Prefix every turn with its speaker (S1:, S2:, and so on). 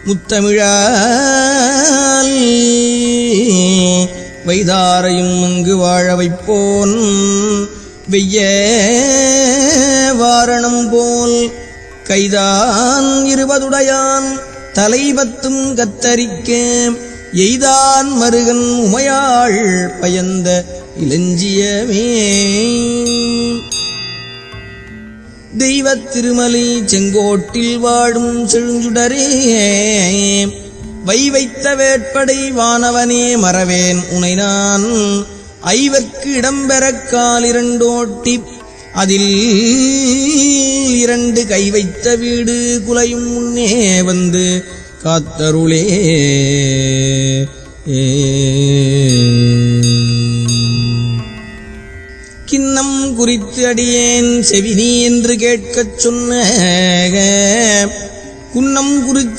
S1: முத்தமிழால் வைதாரையும் அங்கு வாழ வைப்போன் வெய்ய வாரணம் போல் கைதான் 20 தலைபத்தும் கத்தரிக்க எய்தான் மருகன் உமையாள் பயந்த இளஞ்சியமே. தெய்வத் திருமலை செங்கோட்டில் வாழும் செழுஞ்சுடரே வைத்த வேட்படை வானவனே மறவேன் உனை நான் ஐவர்க்கு இடம்பெறக் கால் 2 ஓட்டி அதில் 2 கை வைத்த வீடு குலையும் முன்னே வந்து காத்தருளே. கிண்ணம் குறித்து அடியேன் செவினி என்று கேட்கச் சொன்ன குன்னம் குறித்து